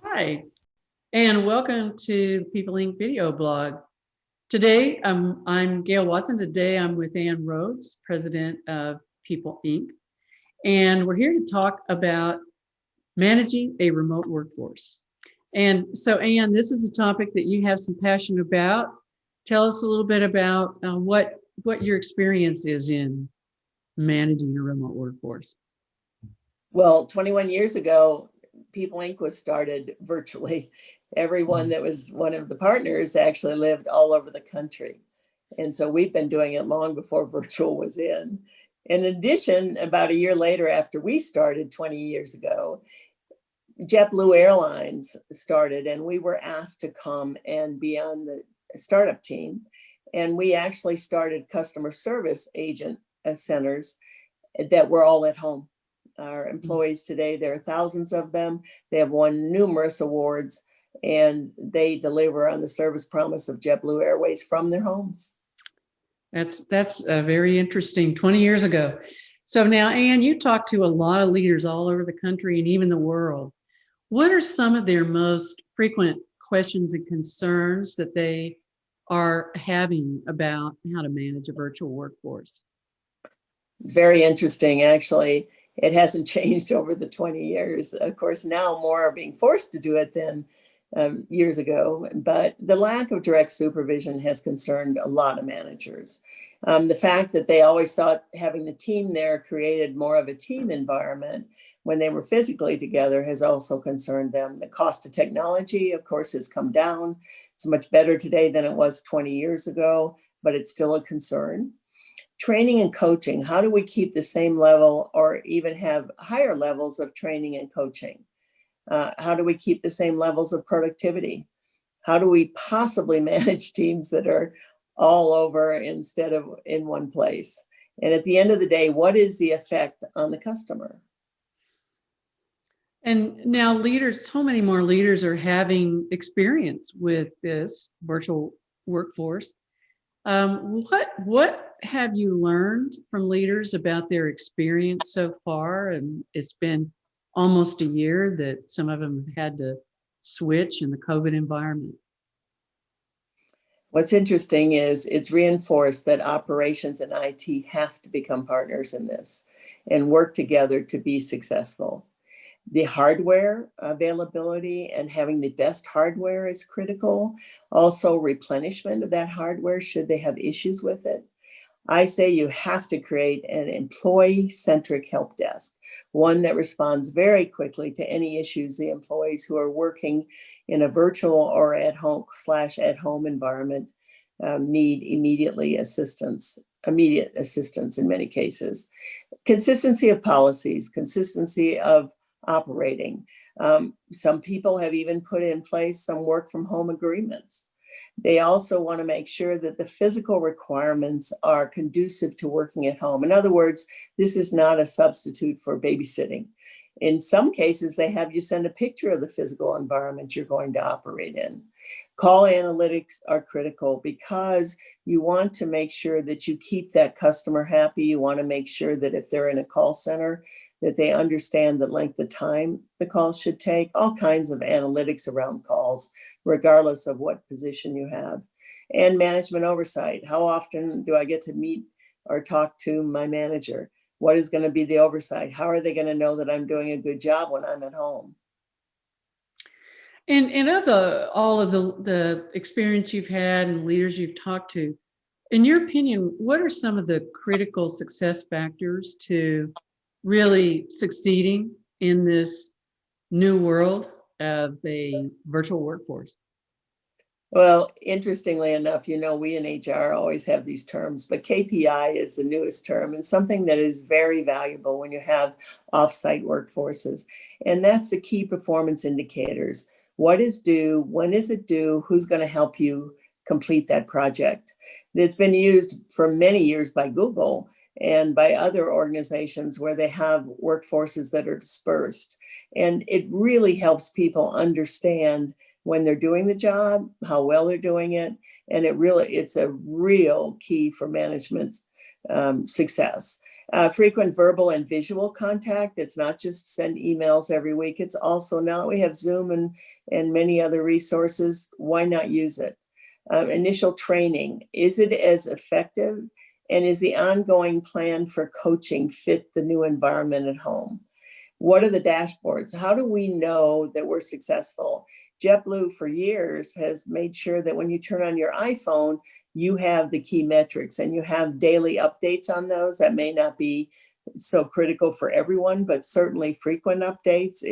Hi, and welcome to PeopleInk video blog. Today, I'm Gail Watson. Today, I'm with Ann Rhoades, president of PeopleInk, and we're here to talk about managing a remote workforce. And so, Ann, this is a topic that you have some passion about. Tell us a little bit about what your experience is in managing a remote workforce. Well, 21 years ago, PeopleInk was started virtually. Everyone that was one of the partners actually lived all over the country. And so we've been doing it long before virtual was in. In addition, about a year later after we started 20 years ago, JetBlue Airlines started, and we were asked to come and be on the startup team. And we actually started customer service agent centers that were all at home. Our employees today, there are thousands of them. They have won numerous awards, and they deliver on the service promise of JetBlue Airways from their homes. That's very interesting. 20 years ago. So now, Ann, you talk to a lot of leaders all over the country and even the world. What are some of their most frequent questions and concerns that they are having about how to manage a virtual workforce? It's very interesting, actually. It hasn't changed over the 20 years. Of course, now more are being forced to do it than years ago, but the lack of direct supervision has concerned a lot of managers. The fact that they always thought having the team there created more of a team environment when they were physically together has also concerned them. The cost of technology, of course, has come down. It's much better today than it was 20 years ago, but it's still a concern. Training and coaching, how do we keep the same level or even have higher levels of training and coaching? How do we keep the same levels of productivity? How do we possibly manage teams that are all over instead of in one place? And at the end of the day, what is the effect on the customer? And now leaders, so many more leaders are having experience with this virtual workforce. What have you learned from leaders about their experience so far? And it's been almost a year that some of them have had to switch in the COVID environment. What's interesting is it's reinforced that operations and IT have to become partners in this and work together to be successful. The hardware availability and having the best hardware is critical. Also, replenishment of that hardware should they have issues with it. I say you have to create an employee-centric help desk, one that responds very quickly to any issues the employees who are working in a virtual or at-home environment need immediate assistance in many cases. Consistency of policies, consistency of operating. Some people have even put in place some work from home agreements. They also want to make sure that the physical requirements are conducive to working at home. In other words, this is not a substitute for babysitting. In some cases, they have you send a picture of the physical environment you're going to operate in. Call analytics are critical because you want to make sure that you keep that customer happy. You want to make sure that if they're in a call center, that they understand the length of time the call should take, all kinds of analytics around calls, regardless of what position you have. And management oversight. How often do I get to meet or talk to my manager? What is going to be the oversight? How are they going to know that I'm doing a good job when I'm at home? And of all of the experience you've had and leaders you've talked to, in your opinion, what are some of the critical success factors to really succeeding in this new world of a virtual workforce? Well, interestingly enough, we in HR always have these terms, but KPI is the newest term and something that is very valuable when you have offsite workforces. And that's the key performance indicators. What is due? When is it due? Who's going to help you complete that project? It's been used for many years by Google and by other organizations where they have workforces that are dispersed. And it really helps people understand when they're doing the job, how well they're doing it. And it's a real key for management's success. Frequent verbal and visual contact. It's not just send emails every week. It's also, now that we have Zoom and many other resources, why not use it? Initial training. Is it as effective? And is the ongoing plan for coaching fit the new environment at home? What are the dashboards? How do we know that we're successful? JetBlue for years has made sure that when you turn on your iPhone, you have the key metrics and you have daily updates on those. That may not be so critical for everyone, but certainly frequent updates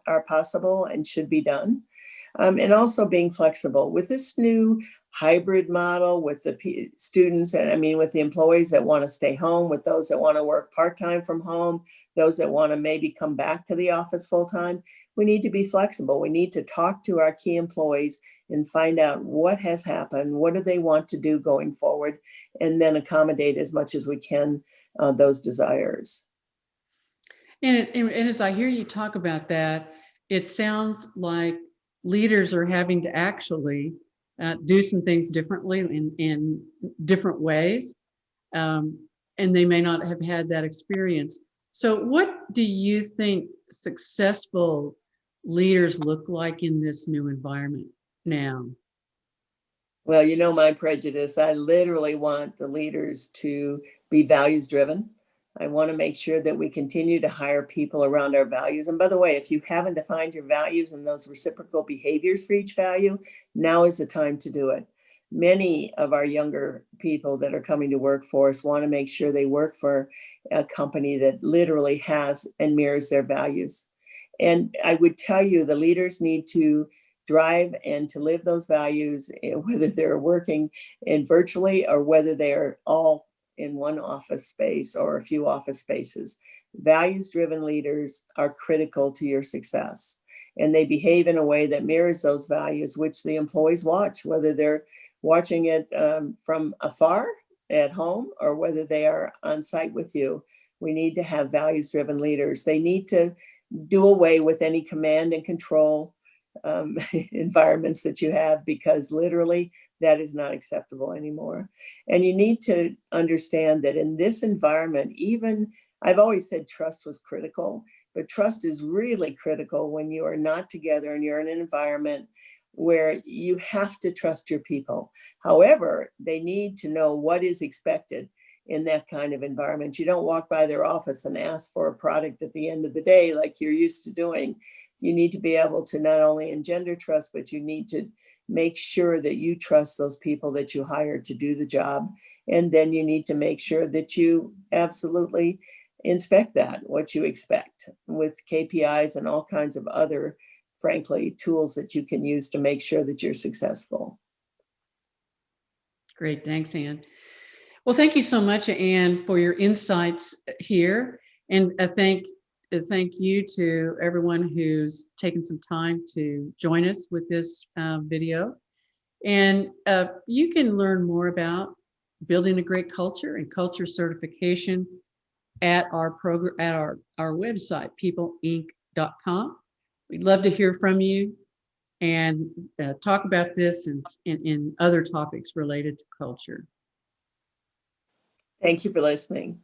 are possible and should be done. And also being flexible with this new hybrid model with the students, and I mean with the employees that want to stay home, with those that want to work part-time from home, those that want to maybe come back to the office full-time. We need to be flexible. We need to talk to our key employees and find out what has happened, what do they want to do going forward, and then accommodate as much as we can those desires. And as I hear you talk about that, it sounds like leaders are having to actually do some things differently in different ways. And they may not have had that experience. So what do you think successful leaders look like in this new environment now? Well, you know my prejudice. I literally want the leaders to be values driven. I want to make sure that we continue to hire people around our values. And by the way, if you haven't defined your values and those reciprocal behaviors for each value, now is the time to do it. Many of our younger people that are coming to work for us want to make sure they work for a company that literally has and mirrors their values. And I would tell you, the leaders need to drive and to live those values, whether they're working in virtually or whether they are all in one office space or a few office spaces. Values-driven leaders are critical to your success, and they behave in a way that mirrors those values, which the employees watch, whether they're watching it from afar at home or whether they are on site with you. We need to have values-driven leaders. They need to do away with any command and control environments that you have, because literally that is not acceptable anymore. And you need to understand that in this environment, even I've always said trust was critical, but trust is really critical when you are not together and you're in an environment where you have to trust your people. However, they need to know what is expected in that kind of environment. You don't walk by their office and ask for a product at the end of the day like you're used to doing. You need to be able to not only engender trust, but you need to make sure that you trust those people that you hire to do the job. And then you need to make sure that you absolutely inspect that, what you expect, with KPIs and all kinds of other, frankly, tools that you can use to make sure that you're successful. Great, thanks, Ann. Well, thank you so much, Ann, for your insights here. And thank you to everyone who's taken some time to join us with this video. And you can learn more about building a great culture and culture certification at our program, at our website, PeopleInk.com. We'd love to hear from you and talk about this and in other topics related to culture. Thank you for listening.